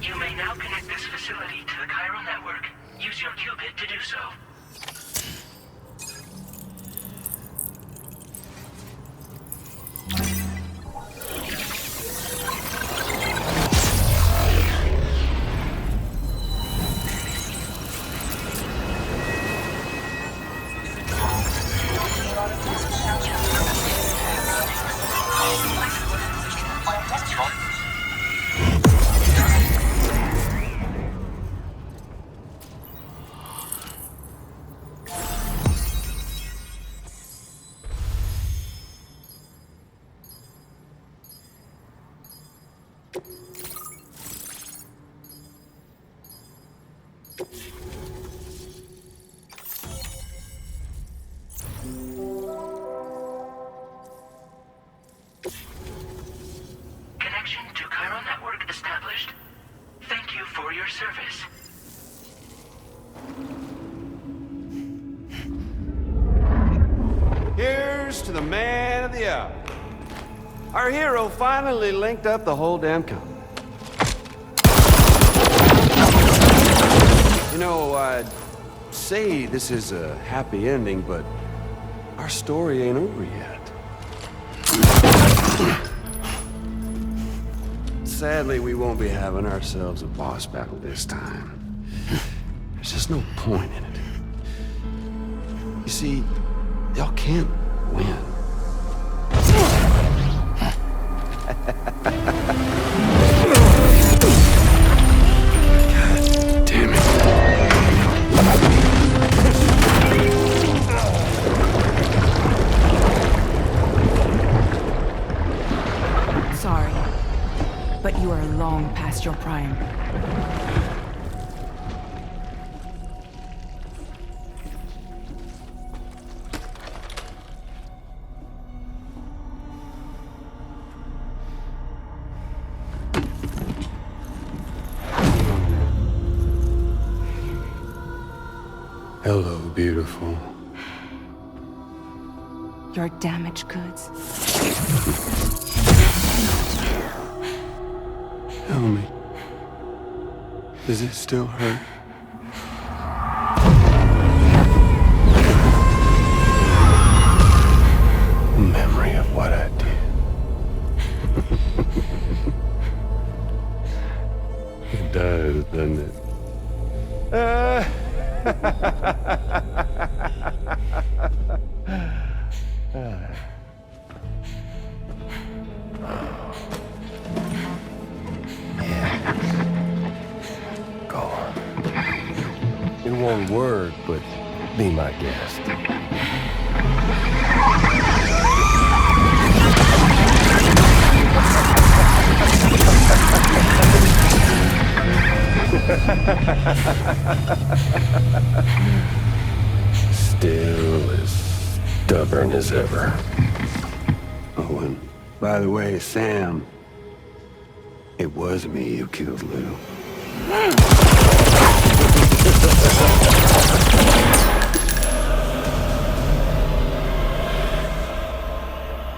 You may now connect this facility to the chiral network. Use your qubit to do so. Connection to chiral network established. Thank you for your service. Here's to the man of the hour. Our hero finally linked up the whole damn company. You know, I'd say this is a happy ending, but our story ain't over yet. Sadly, we won't be having ourselves a boss battle this time. There's just no point in it. You see, y'all can't win. God damn it. Sorry, but you are long past your prime. Hello, beautiful. Your damaged goods. Tell me, does it still hurt? Memory of what I did. It does, doesn't it? Go on. In one word, but be my guest. Still as stubborn as ever. Oh, and by the way, Sam, it was me who killed Lou.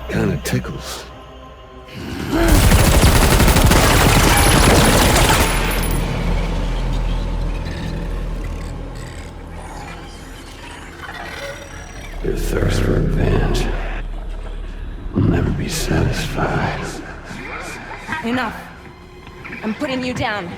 Kinda tickles. Your thirst for revenge will never be satisfied. Enough. I'm putting you down.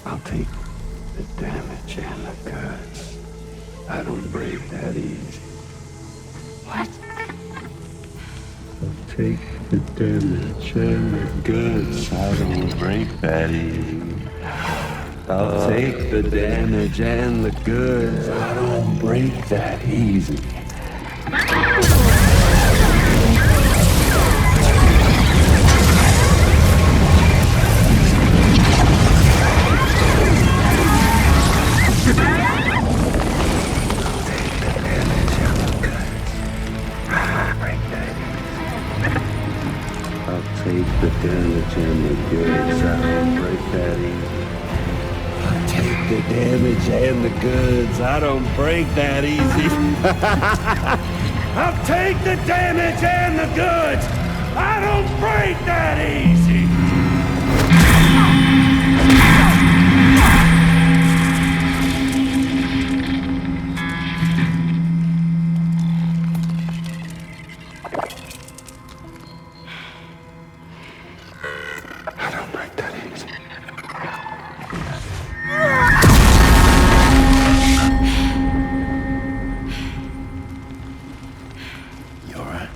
I'll take the damage and the goods. I don't break that easy. What? I'll take the damage and the goods. I don't break that easy. I'll take the damage and the goods. I don't break that easy. take the damage and the goods. I don't break that easy. I'll take the damage and the goods. I don't break that easy. I'll take the damage and the goods. I don't break that easy. I don't break that easy. You all right?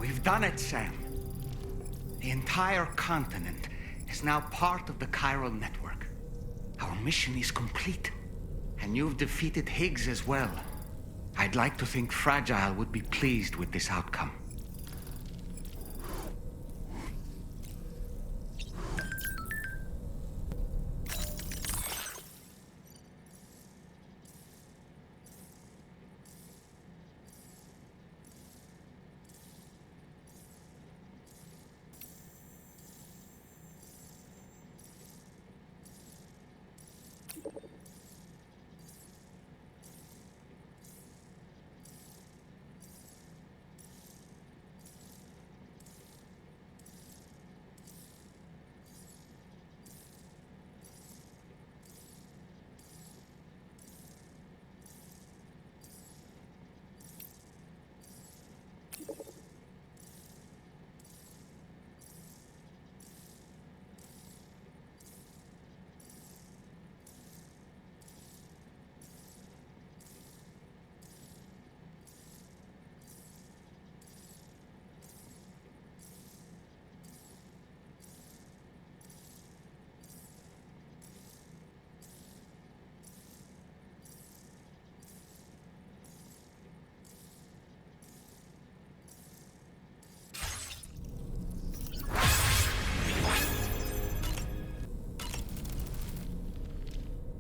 We've done it, Sam. The entire continent is now part of the chiral network. Our mission is complete. And you've defeated Higgs as well. I'd like to think Fragile would be pleased with this outcome.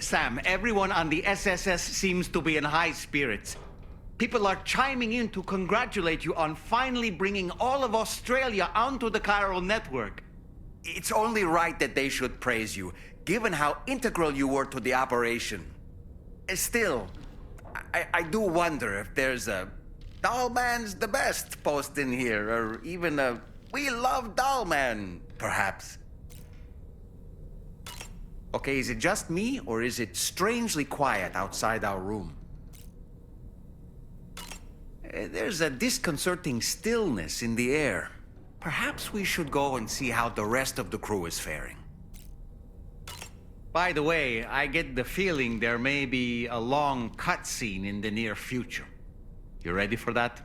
Sam, everyone on the SSS seems to be in high spirits. People are chiming in to congratulate you on finally bringing all of Australia onto the chiral network. It's only right that they should praise you, given how integral you were to the operation. Still, I do wonder if there's a Dollman's the best post in here, or even a We Love Dollman, perhaps. Okay, is it just me, or is it strangely quiet outside our room? There's a disconcerting stillness in the air. Perhaps we should go and see how the rest of the crew is faring. By the way, I get the feeling there may be a long cutscene in the near future. You ready for that?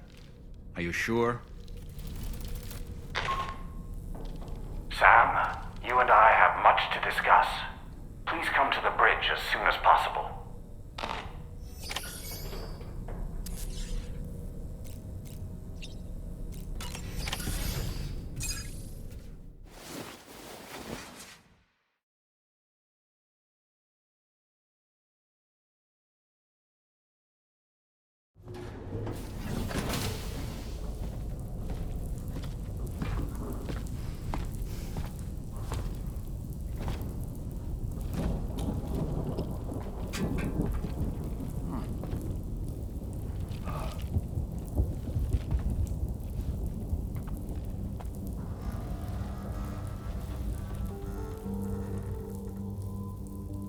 Are you sure? Sam, you and I have much to discuss. Please come to the bridge as soon as possible.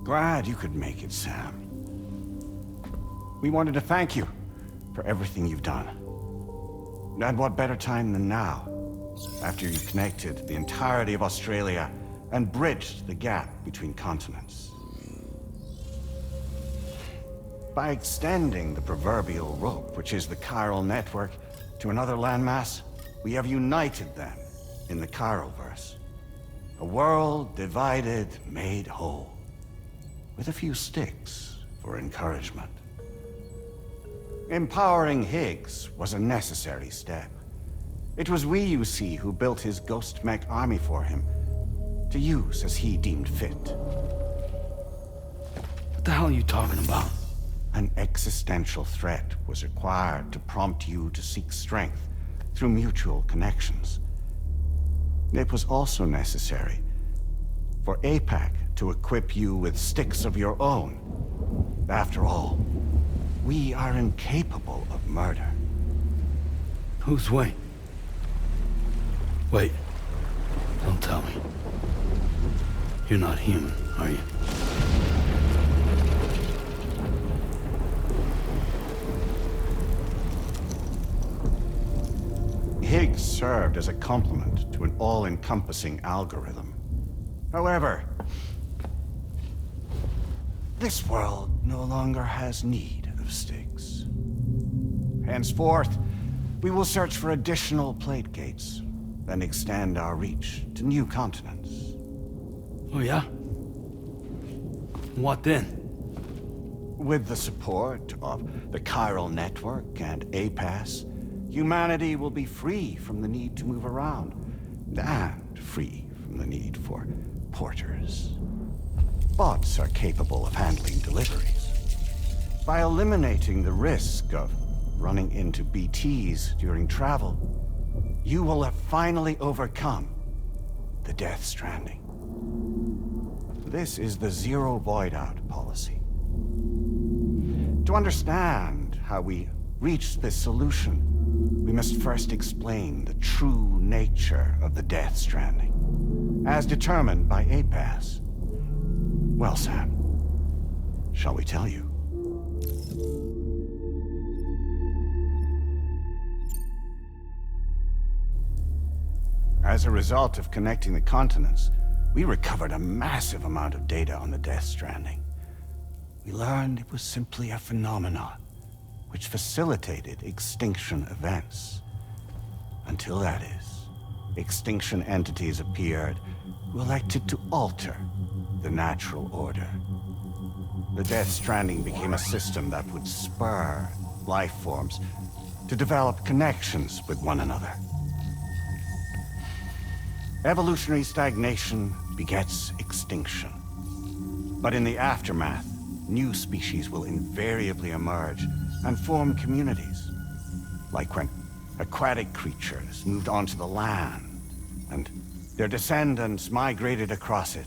Glad you could make it, Sam. We wanted to thank you for everything you've done. And what better time than now, after you connected the entirety of Australia and bridged the gap between continents. By extending the proverbial rope, which is the chiral network, to another landmass, we have united them in the Chiroverse. A world divided, made whole. With a few sticks for encouragement. Empowering Higgs was a necessary step. It was we, you see, who built his ghost mech army for him, to use as he deemed fit. What the hell are you talking about? An existential threat was required to prompt you to seek strength through mutual connections. It was also necessary for APAC to equip you with sticks of your own. After all, we are incapable of murder. Who's we? Wait. Don't tell me. You're not human, are you? Higgs served as a complement to an all-encompassing algorithm. However, this world no longer has need of sticks. Henceforth, we will search for additional plate gates, then extend our reach to new continents. Oh yeah? What then? With the support of the chiral network and APAS, humanity will be free from the need to move around, and free from the need for porters. Bots are capable of handling deliveries. By eliminating the risk of running into BTs during travel, you will have finally overcome the Death Stranding. This is the Zero Void-Out policy. To understand how we reached this solution, we must first explain the true nature of the Death Stranding, as determined by APAS. Well, Sam, shall we tell you? As a result of connecting the continents, we recovered a massive amount of data on the Death Stranding. We learned it was simply a phenomenon which facilitated extinction events. Until that is, extinction entities appeared who elected to alter the natural order. The Death Stranding became a system that would spur life forms to develop connections with one another. Evolutionary stagnation begets extinction. But in the aftermath, new species will invariably emerge and form communities. Like when aquatic creatures moved onto the land, and their descendants migrated across it,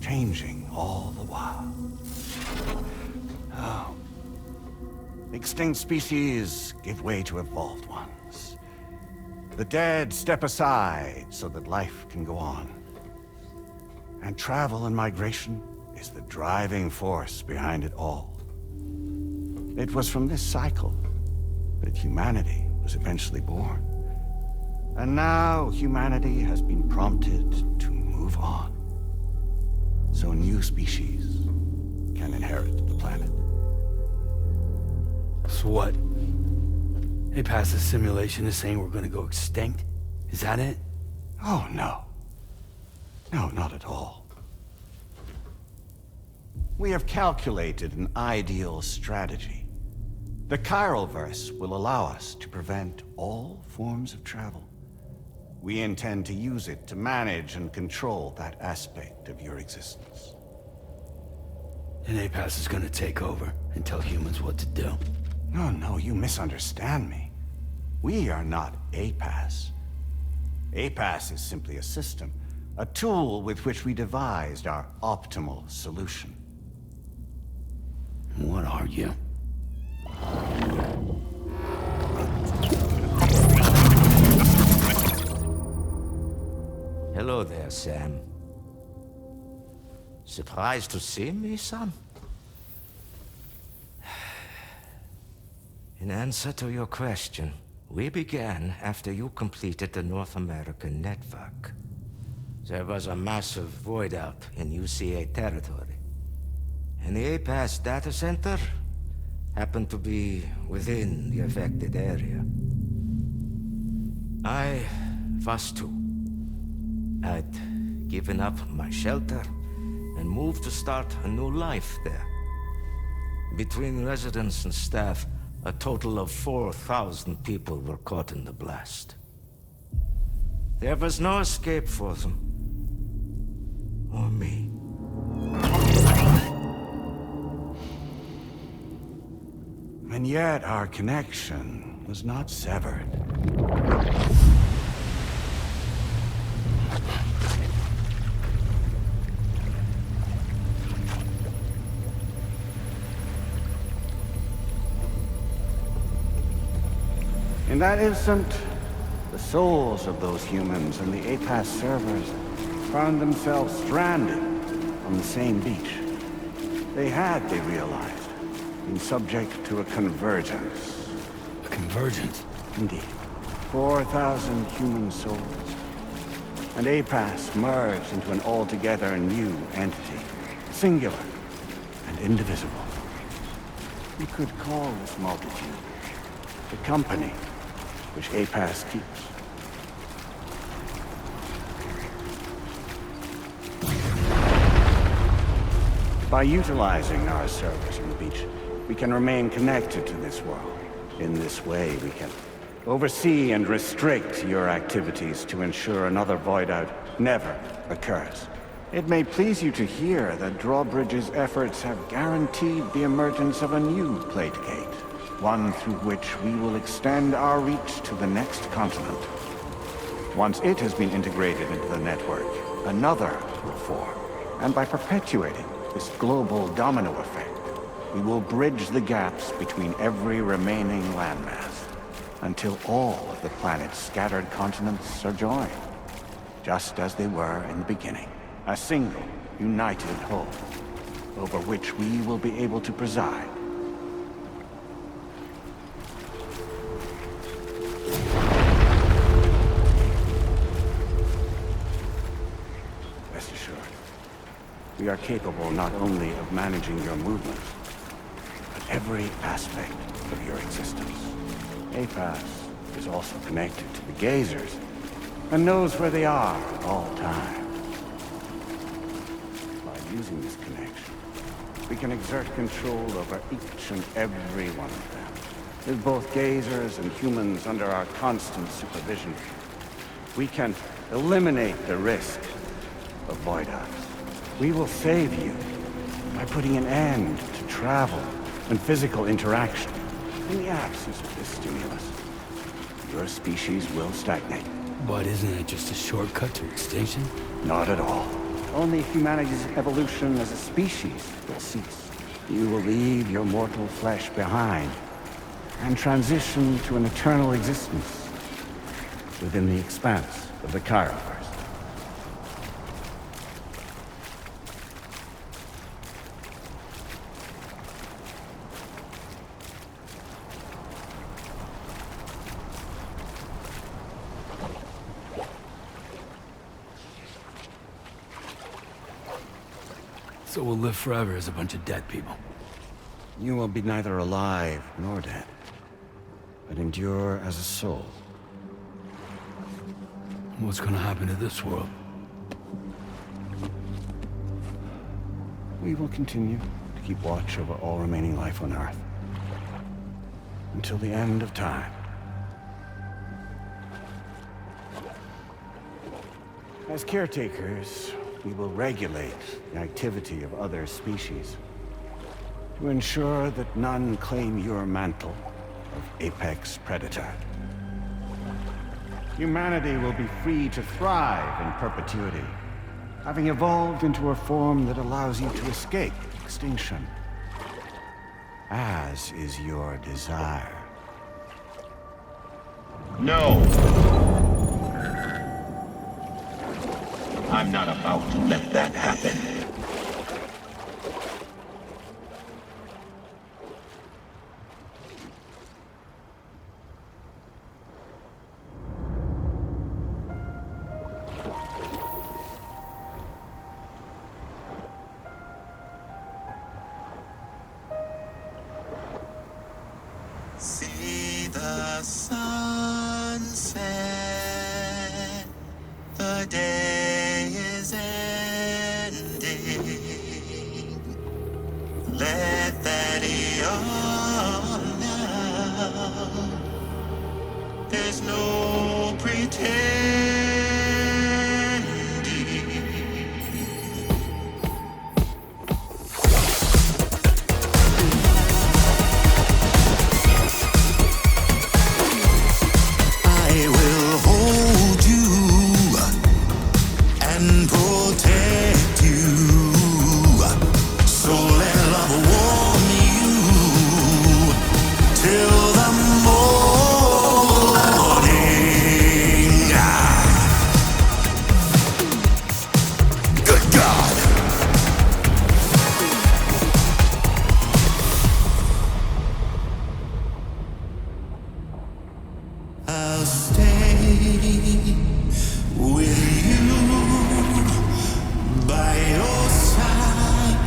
changing all the while. Oh. Extinct species give way to evolved ones. The dead step aside so that life can go on. And travel and migration is the driving force behind it all. It was from this cycle that humanity was eventually born. And now humanity has been prompted to move on. So new species can inherit the planet. So what? APAS' simulation is saying we're gonna go extinct? Is that it? Oh, no. No, not at all. We have calculated an ideal strategy. The Chiroverse will allow us to prevent all forms of travel. We intend to use it to manage and control that aspect of your existence. And APAS is gonna take over and tell humans what to do. No, you misunderstand me. We are not APAS. APAS is simply a system, a tool with which we devised our optimal solution. What are you? Hello there, Sam. Surprised to see me, son? In answer to your question, we began after you completed the North American network. There was a massive void out in UCA territory, and the APAS data center happened to be within the affected area. I was too. I'd given up my shelter and moved to start a new life there. Between residents and staff, a total of 4,000 people were caught in the blast. There was no escape for them. Or me. And yet our connection was not severed. In that instant, the souls of those humans and the APAS servers found themselves stranded on the same beach. They realized, been subject to a convergence. A convergence? Indeed. 4,000 human souls. And APAS merged into an altogether new entity, singular and indivisible. You could call this multitude the company which APAS keeps. By utilizing our servers on the beach, we can remain connected to this world. In this way, we can oversee and restrict your activities to ensure another void out never occurs. It may please you to hear that Drawbridge's efforts have guaranteed the emergence of a new plate gate. One through which we will extend our reach to the next continent. Once it has been integrated into the network, another will form. And by perpetuating this global domino effect, we will bridge the gaps between every remaining landmass, until all of the planet's scattered continents are joined, just as they were in the beginning. A single, united whole, over which we will be able to preside. We are capable not only of managing your movements, but every aspect of your existence. APAS is also connected to the Gazers, and knows where they are at all times. By using this connection, we can exert control over each and every one of them. With both Gazers and humans under our constant supervision, we can eliminate the risk of void outs. We will save you by putting an end to travel and physical interaction. In the absence of this stimulus, your species will stagnate. But isn't it just a shortcut to extinction? Not at all. Only humanity's evolution as a species will cease. You will leave your mortal flesh behind and transition to an eternal existence within the expanse of the Chiroverse. So we'll live forever as a bunch of dead people. You will be neither alive nor dead, but endure as a soul. What's gonna happen to this world? We will continue to keep watch over all remaining life on Earth. Until the end of time. As caretakers, we will regulate the activity of other species to ensure that none claim your mantle of apex predator. Humanity will be free to thrive in perpetuity, having evolved into a form that allows you to escape extinction, as is your desire. No! I'm not about to let that happen. See the sunset, the day is ending. Let that yawn now. There's no pretending. I'll stay with you by your side.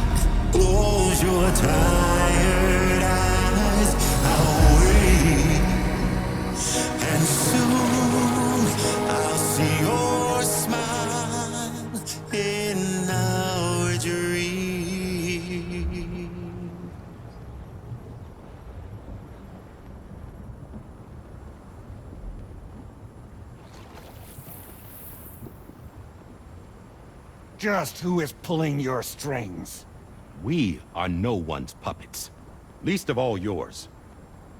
Close your tired eyes. I'll wait, and soon I'll see your smile in our dream. Just who is pulling your strings? We are no one's puppets. Least of all yours.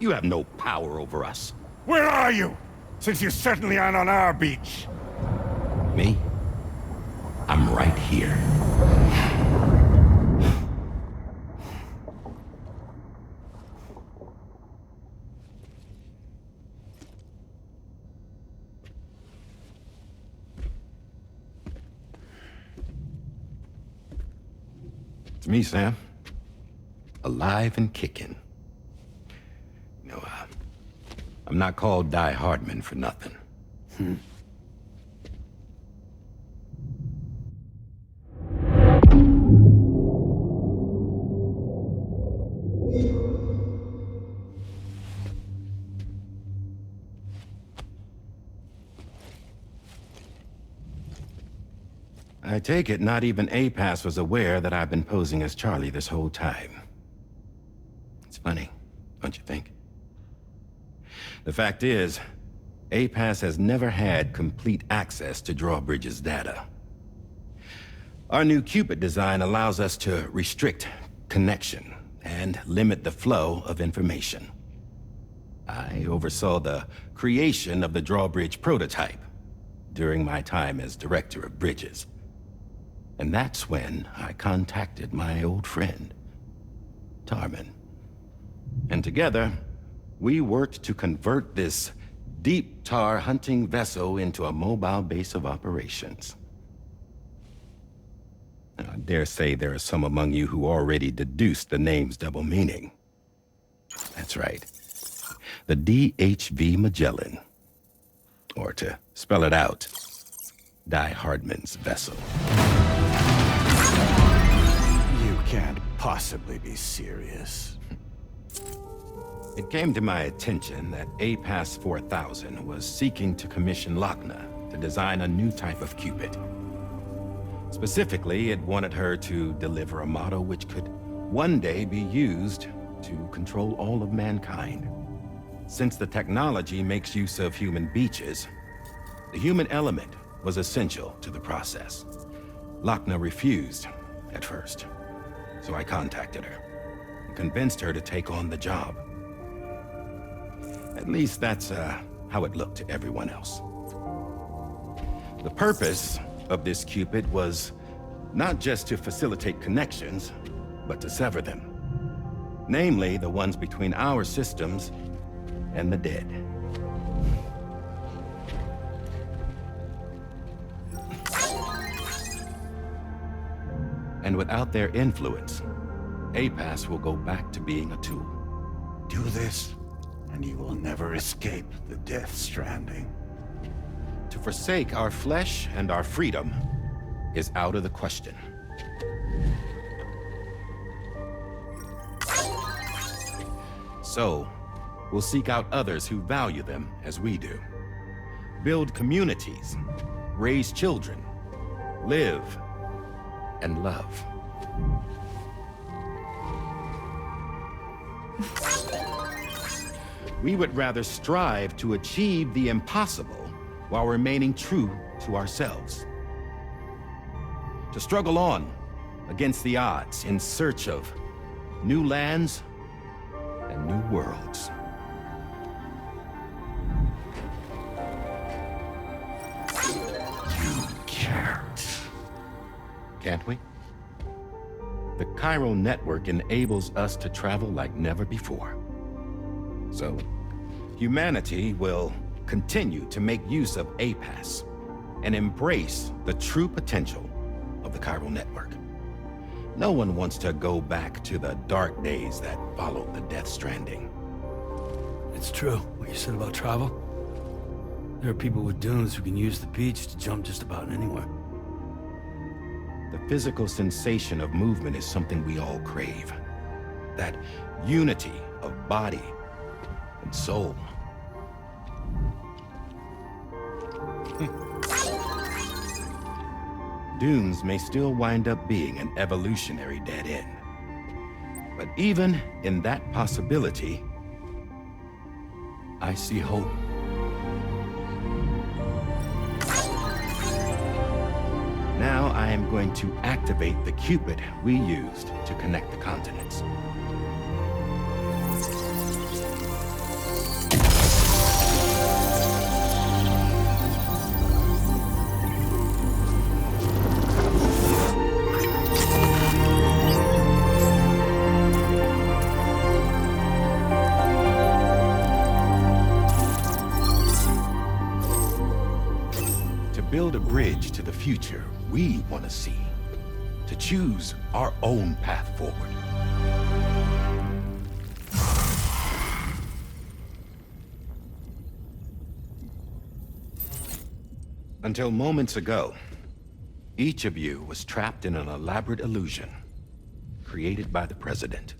You have no power over us. Where are you? Since you certainly aren't on our beach. Me? I'm right here. It's me, Sam. Alive and kicking. No, I'm not called Die Hardman for nothing. I take it not even APAS was aware that I've been posing as Charlie this whole time. It's funny, don't you think? The fact is, APAS has never had complete access to Drawbridge's data. Our new Cupid design allows us to restrict connection and limit the flow of information. I oversaw the creation of the Drawbridge prototype during my time as Director of Bridges. And that's when I contacted my old friend, Tarman. And together, we worked to convert this deep tar hunting vessel into a mobile base of operations. Now, I dare say there are some among you who already deduced the name's double meaning. That's right. The DHV Magellan. Or to spell it out, Die Hardman's vessel. You can't possibly be serious. It came to my attention that APAS 4000 was seeking to commission Lochna to design a new type of Cupid. Specifically, it wanted her to deliver a model which could one day be used to control all of mankind. Since the technology makes use of human beaches, the human element was essential to the process. Lochna refused at first, so I contacted her and convinced her to take on the job. At least that's how it looked to everyone else. The purpose of this Cupid was not just to facilitate connections, but to sever them. Namely, the ones between our systems and the dead. And without their influence, APAS will go back to being a tool. Do this, and you will never escape the Death Stranding. To forsake our flesh and our freedom is out of the question. So, we'll seek out others who value them as we do. Build communities, raise children, live, and love. We would rather strive to achieve the impossible while remaining true to ourselves. To struggle on against the odds in search of new lands and new worlds. You can't. Can't we? The chiral network enables us to travel like never before. So, humanity will continue to make use of APAS and embrace the true potential of the chiral network. No one wants to go back to the dark days that followed the Death Stranding. It's true, what you said about travel. There are people with dunes who can use the beach to jump just about anywhere. The physical sensation of movement is something we all crave. That unity of body and soul. Dunes may still wind up being an evolutionary dead end. But even in that possibility, I see hope. Now I am going to activate the Cupid we used to connect the continents. Build a bridge to the future we want to see, to choose our own path forward. Until moments ago, each of you was trapped in an elaborate illusion created by the President.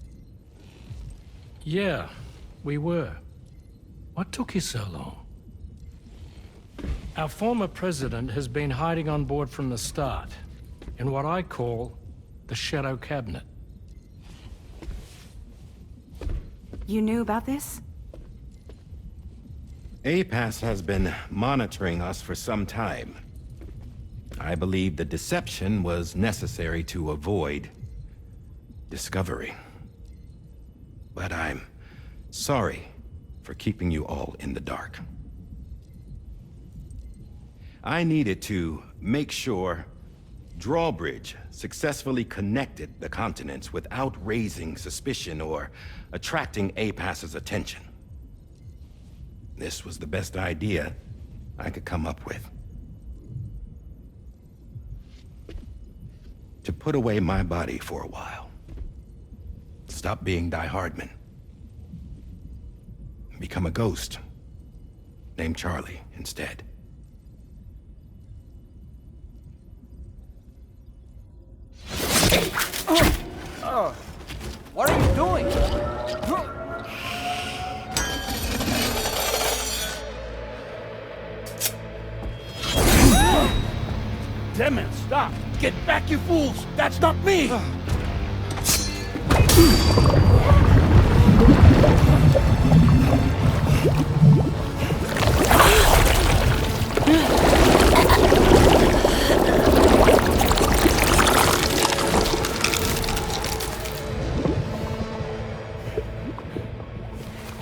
Yeah, we were. What took you so long? Our former president has been hiding on board from the start, in what I call the Shadow Cabinet. You knew about this? APAS has been monitoring us for some time. I believe the deception was necessary to avoid discovery. But I'm sorry for keeping you all in the dark. I needed to make sure Drawbridge successfully connected the continents without raising suspicion or attracting APAS's attention. This was the best idea I could come up with. To put away my body for a while. Stop being Die Hardman. Become a ghost. Named Charlie instead. What are you doing? Damn it, stop! Get back, you fools! That's not me!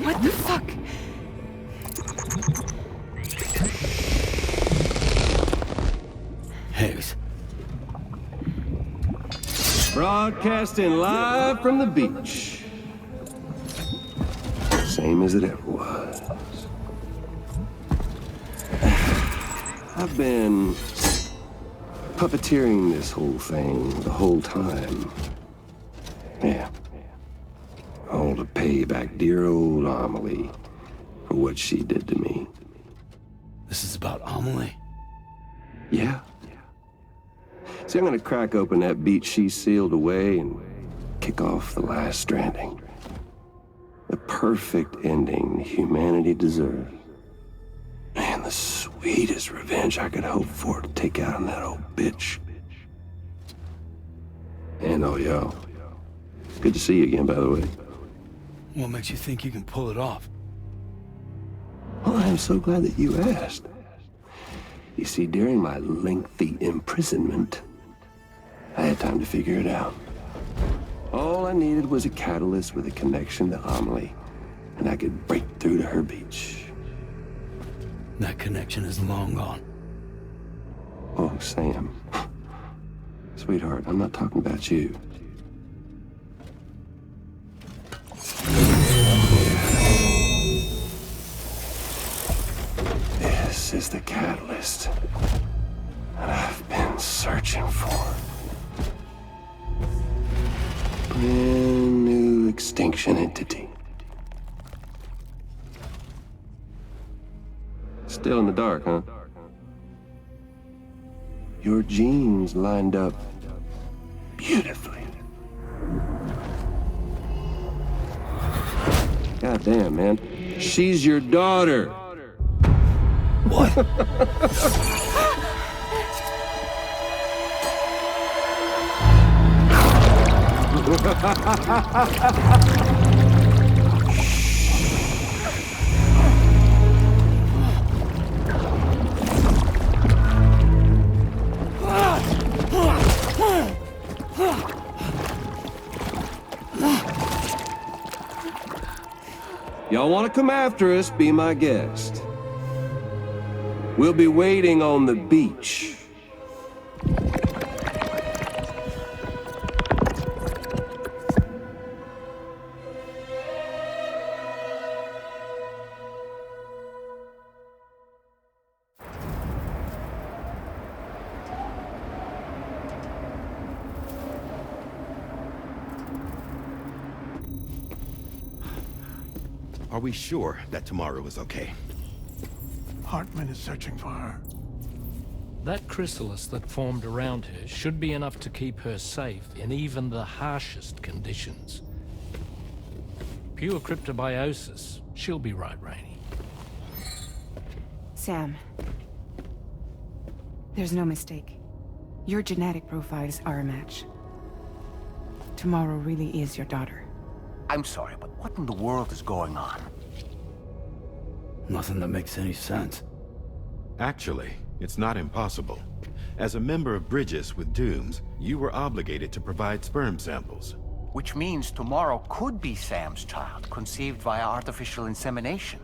What the fuck? Broadcasting live from the beach. Same as it ever was. I've been puppeteering this whole thing the whole time. Yeah. All to pay back dear old Amelie for what she did to me. This is about Amelie? Yeah. See, I'm gonna crack open that beach she sealed away and kick off the last stranding. The perfect ending humanity deserves. Man, the sweetest revenge I could hope for to take out on that old bitch. And oh, y'all. Good to see you again, by the way. What makes you think you can pull it off? Well, I'm so glad that you asked. You see, during my lengthy imprisonment, I had time to figure it out. All I needed was a catalyst with a connection to Amelie, and I could break through to her beach. That connection is long gone. Oh, Sam. Sweetheart, I'm not talking about you. This is the catalyst that I've been searching for. Brand new extinction entity. Still in the dark, huh? Your genes lined up beautifully. Goddamn, man. She's your daughter. What? Y'all want to come after us, be my guest. We'll be waiting on the beach. Are we sure that tomorrow is okay? Hartman is searching for her. That chrysalis that formed around her should be enough to keep her safe in even the harshest conditions. Pure cryptobiosis. She'll be right, Rainey. Sam. There's no mistake. Your genetic profiles are a match. Tomorrow really is your daughter. I'm sorry, but what in the world is going on? Nothing that makes any sense. Actually, it's not impossible. As a member of Bridges with Dooms, you were obligated to provide sperm samples. Which means tomorrow could be Sam's child, conceived via artificial insemination.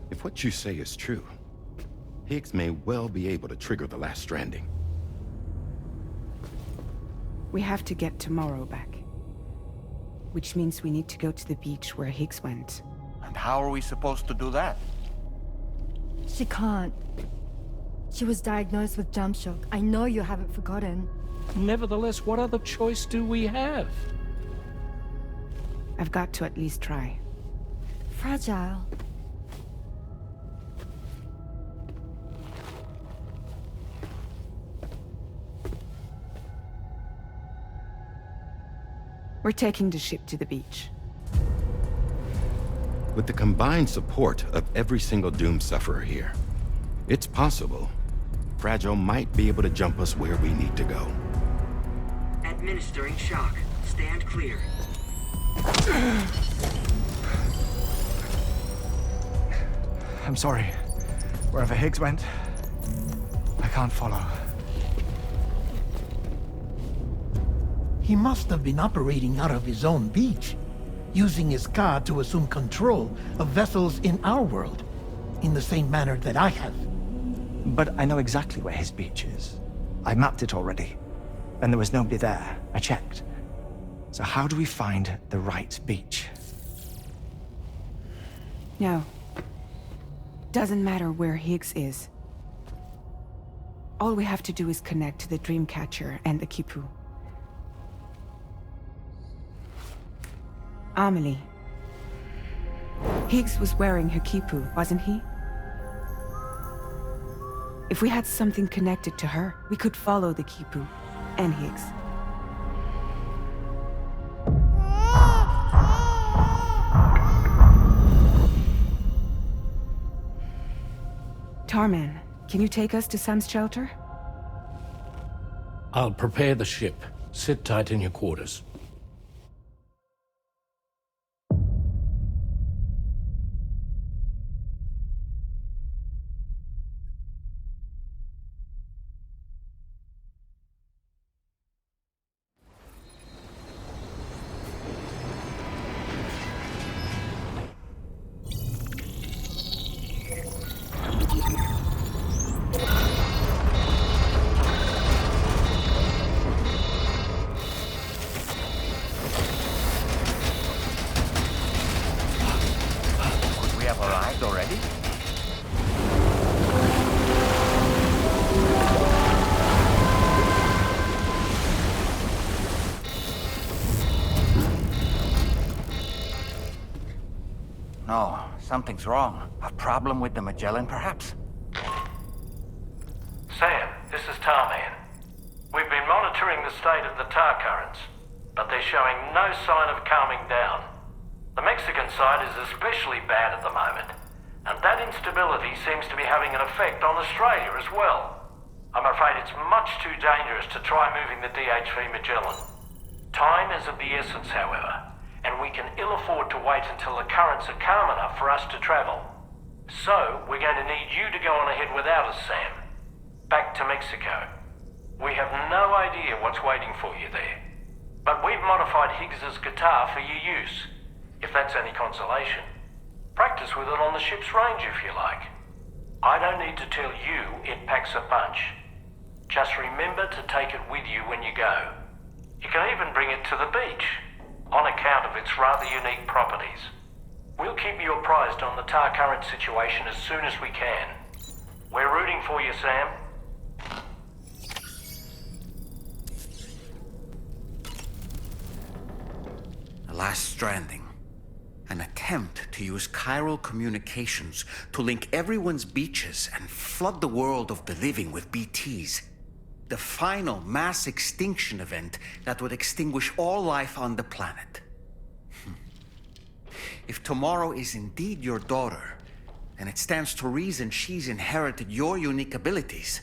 If what you say is true, Higgs may well be able to trigger the last stranding. We have to get Tomorrow back. Which means we need to go to the beach where Higgs went. And how are we supposed to do that? She can't. She was diagnosed with jump shock. I know you haven't forgotten. Nevertheless, what other choice do we have? I've got to at least try. Fragile. We're taking the ship to the beach. With the combined support of every single Doom sufferer here, it's possible Fragile might be able to jump us where we need to go. Administering shock. Stand clear. I'm sorry. Wherever Higgs went, I can't follow. He must have been operating out of his own beach, using his car to assume control of vessels in our world, in the same manner that I have. But I know exactly where his beach is. I mapped it already. and there was nobody there. I checked. So how do we find the right beach? No. Doesn't matter where Higgs is. All we have to do is connect to the Dreamcatcher and the Kipu. Amelie. Higgs was wearing her Kipu, wasn't he? If we had something connected to her, we could follow the Kipu and Higgs. Tarman, can you take us to Sam's shelter? I'll prepare the ship. Sit tight in your quarters. No, something's wrong. A problem with the Magellan, perhaps? Sam, this is Tarman. We've been monitoring the state of the tar currents, but they're showing no sign of calming down. The Mexican side is especially bad at the moment, and that instability seems to be having an effect on Australia as well. I'm afraid it's much too dangerous to try moving the DH3 Magellan. Time is of the essence, however, and we can ill afford to wait until the currents are calm enough for us to travel. So, we're going to need you to go on ahead without us, Sam. Back to Mexico. We have no idea what's waiting for you there. But we've modified Higgs's guitar for your use, if that's any consolation. Practice with it on the ship's range if you like. I don't need to tell you it packs a punch. Just remember to take it with you when you go. You can even bring it to the beach, on account of its rather unique properties. We'll keep you apprised on the tar current situation as soon as we can. We're rooting for you, Sam. The last stranding. An attempt to use chiral communications to link everyone's beaches and flood the world of the living with BTs. The final mass extinction event that would extinguish all life on the planet. If tomorrow is indeed your daughter, then it stands to reason she's inherited your unique abilities,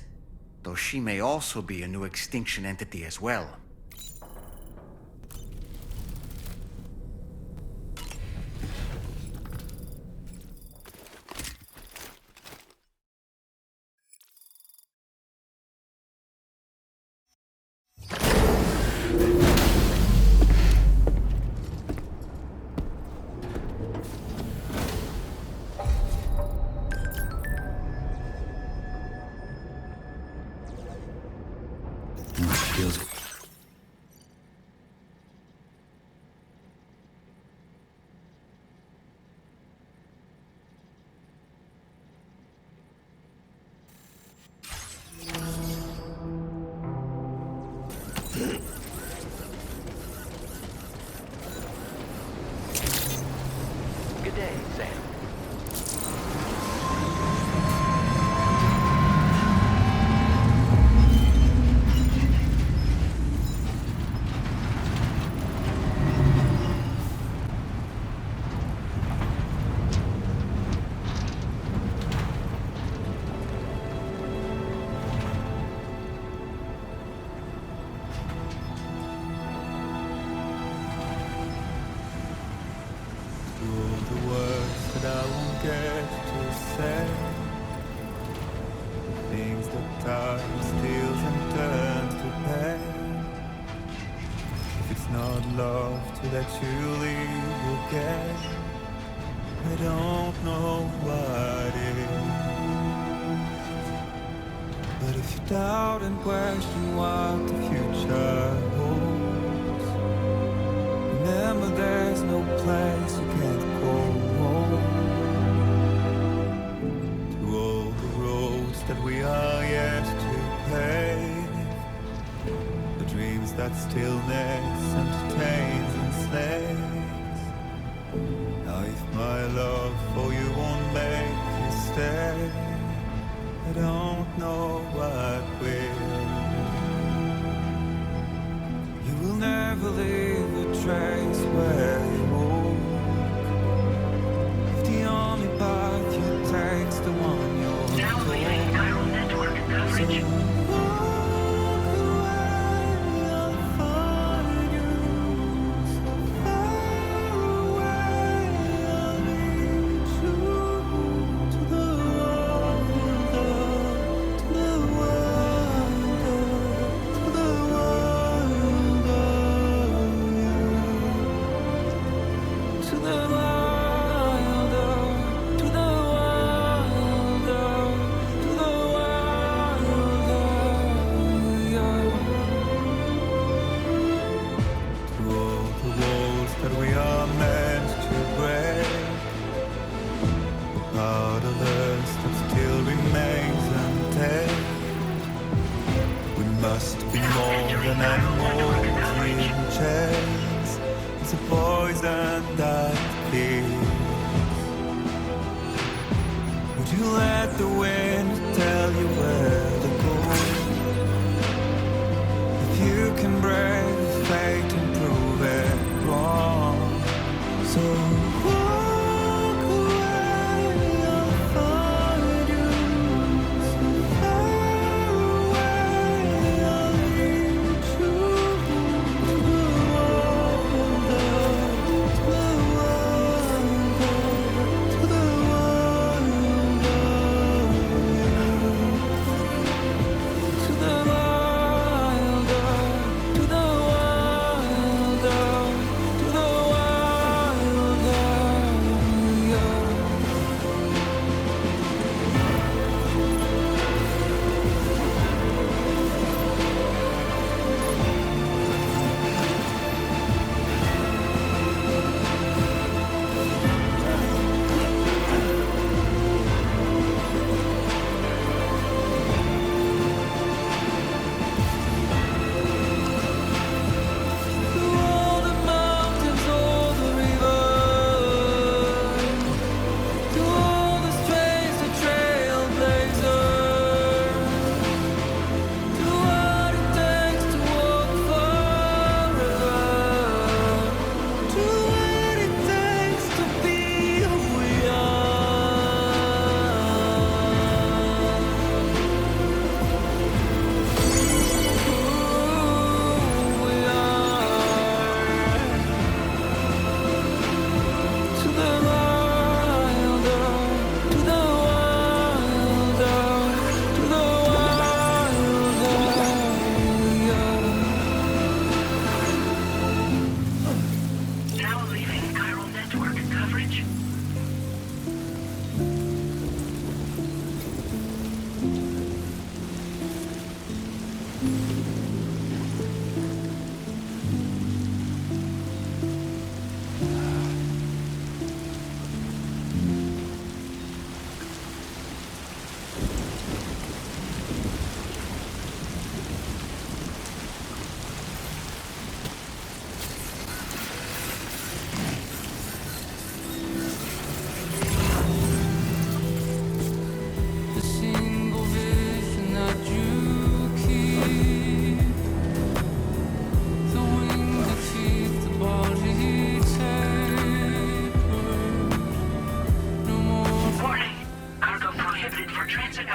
though she may also be a new extinction entity as well. Good day, Sam. doubt and question what the future holds. Remember, there's no place you can't go home. To all the roads that we are yet to pave, the dreams that stillness entertains and slays. Now if my love for you won't make you stay, I don't know what will. You will never leave a trace where you walk. If the only path you take's the one you're Now leaving Chiral Network coverage.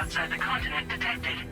outside the continent detected.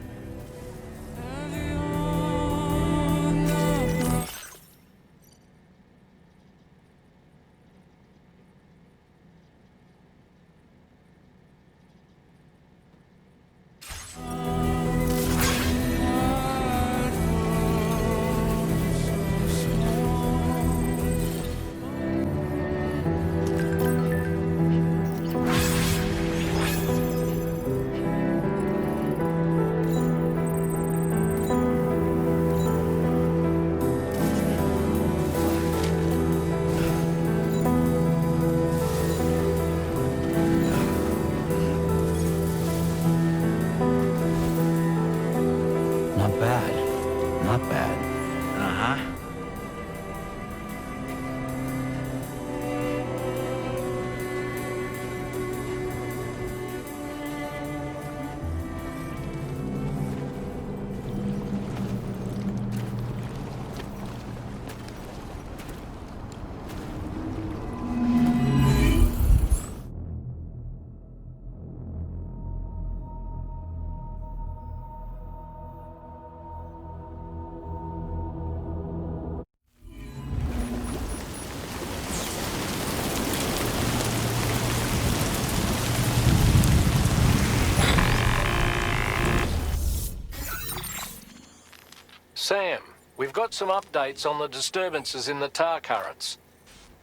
Sam, we've got some updates on the disturbances in the tar currents.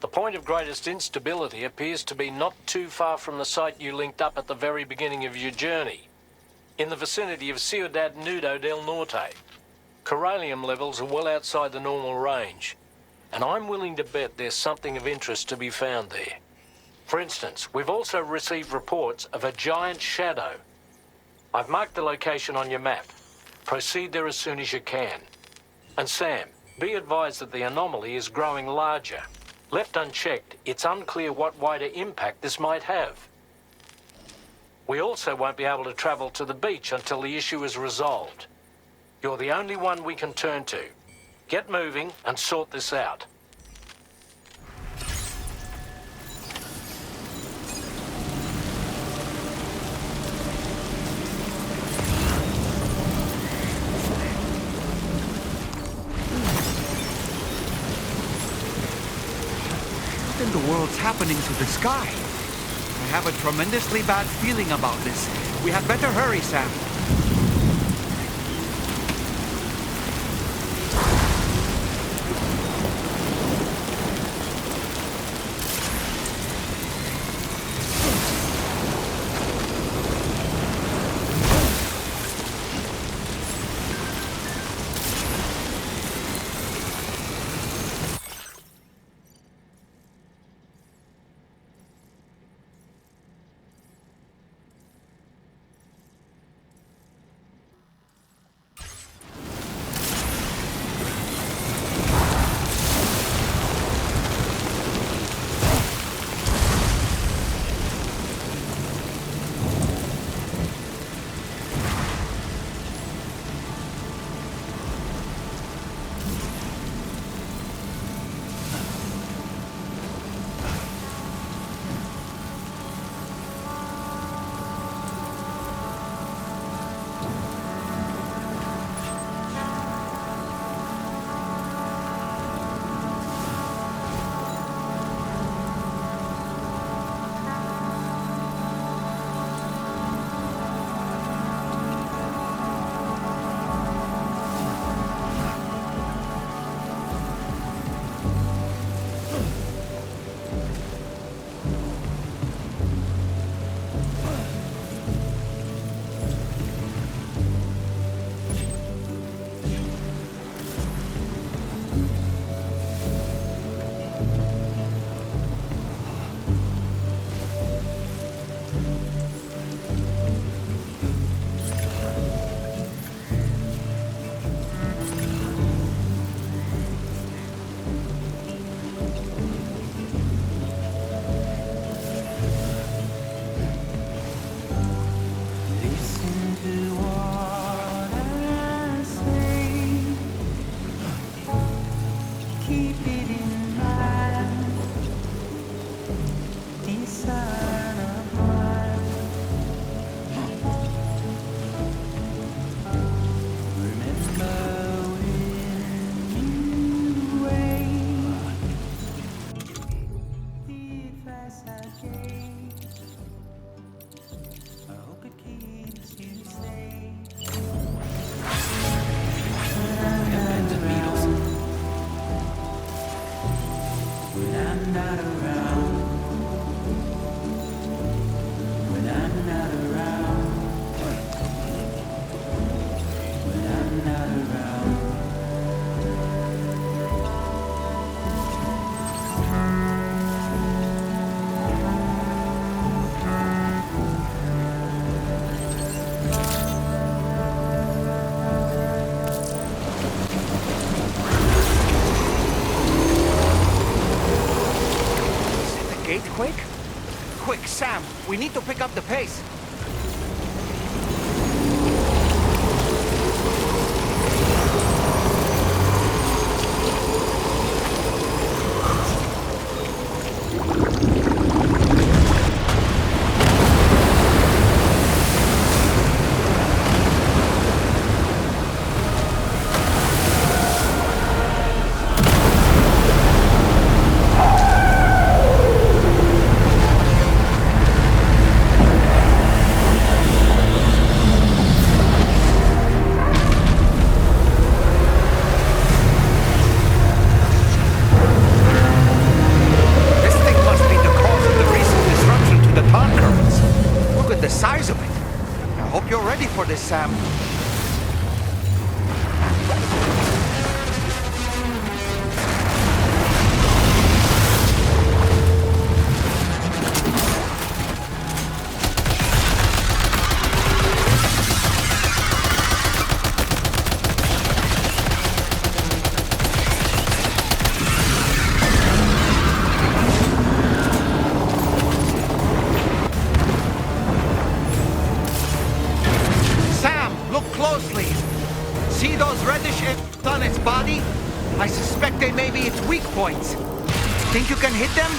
The point of greatest instability appears to be not too far from the site you linked up at the very beginning of your journey, in the vicinity of Ciudad Nudo del Norte. Corallium levels are well outside the normal range, and I'm willing to bet there's something of interest to be found there. For instance, we've also received reports of a giant shadow. I've marked the location on your map. Proceed there as soon as you can. And Sam, be advised that the anomaly is growing larger. Left unchecked, it's unclear what wider impact this might have. We also won't be able to travel to the beach until the issue is resolved. You're the only one we can turn to. Get moving and sort this out. What in the world's happening to the sky? I have a tremendously bad feeling about this. We had better hurry, Sam. Quick, Sam, we need to pick up the pace. for this, Sam. See those reddish areas on its body? I suspect they may be its weak points. Think you can hit them?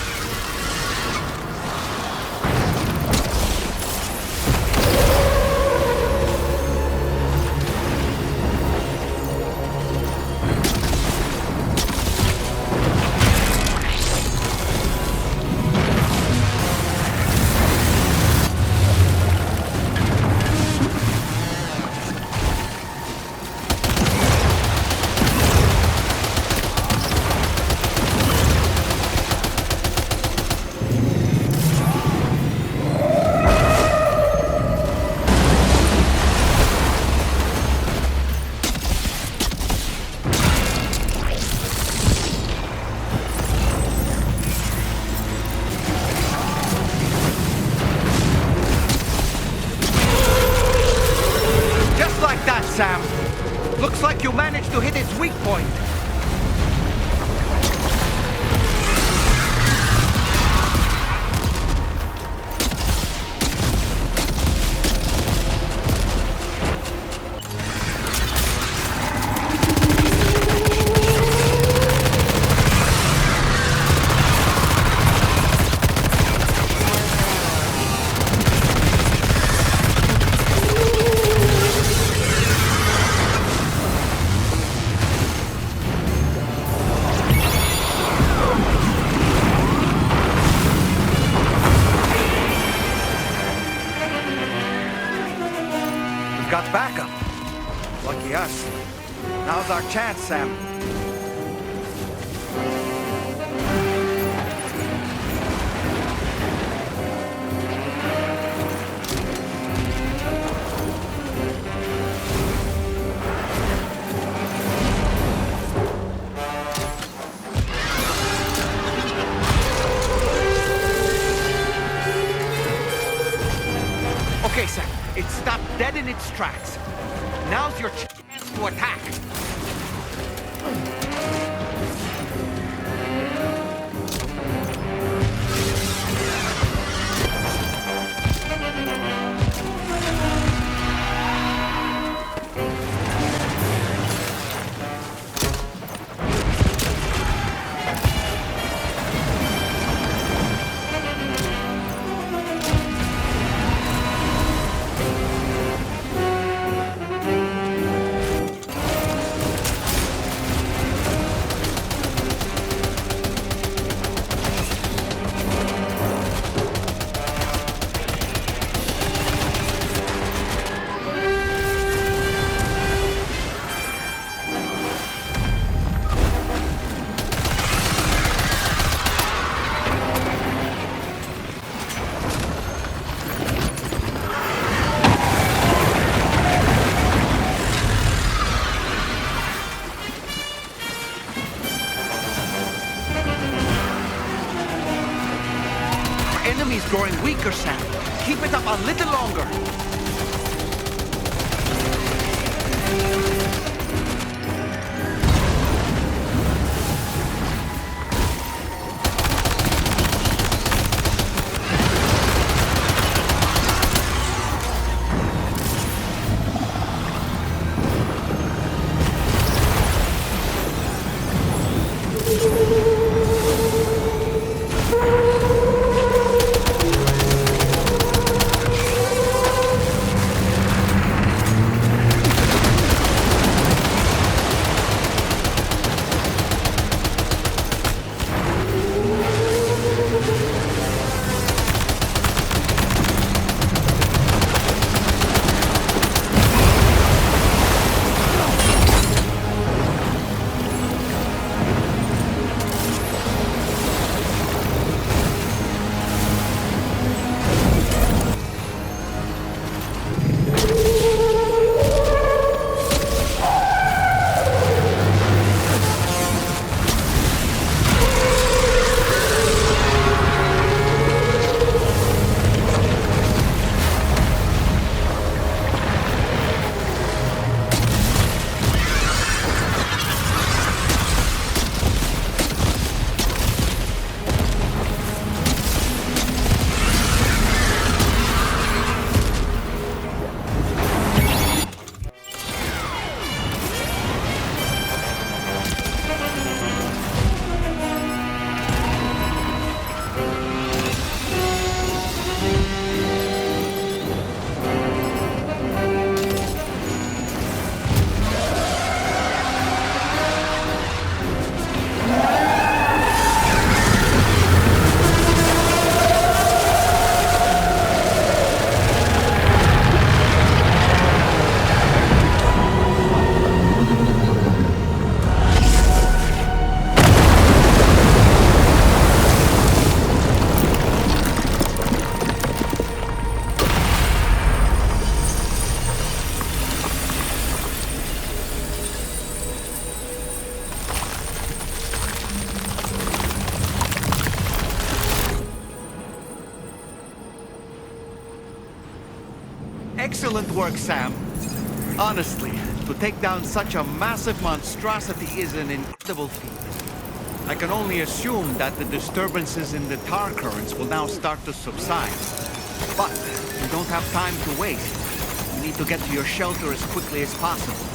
Sam. Looks like you managed to hit its weak point. Got backup. Lucky us. Now's our chance, Sam. Okay, Sam. It stopped dead in its tracks. Now's your chance to attack. Enemy's growing weaker, Sam. Keep it up a little longer. Excellent work, Sam. Honestly, to take down such a massive monstrosity is an incredible feat. I can only assume that the disturbances in the tar currents will now start to subside. But we don't have time to waste. You need to get to your shelter as quickly as possible.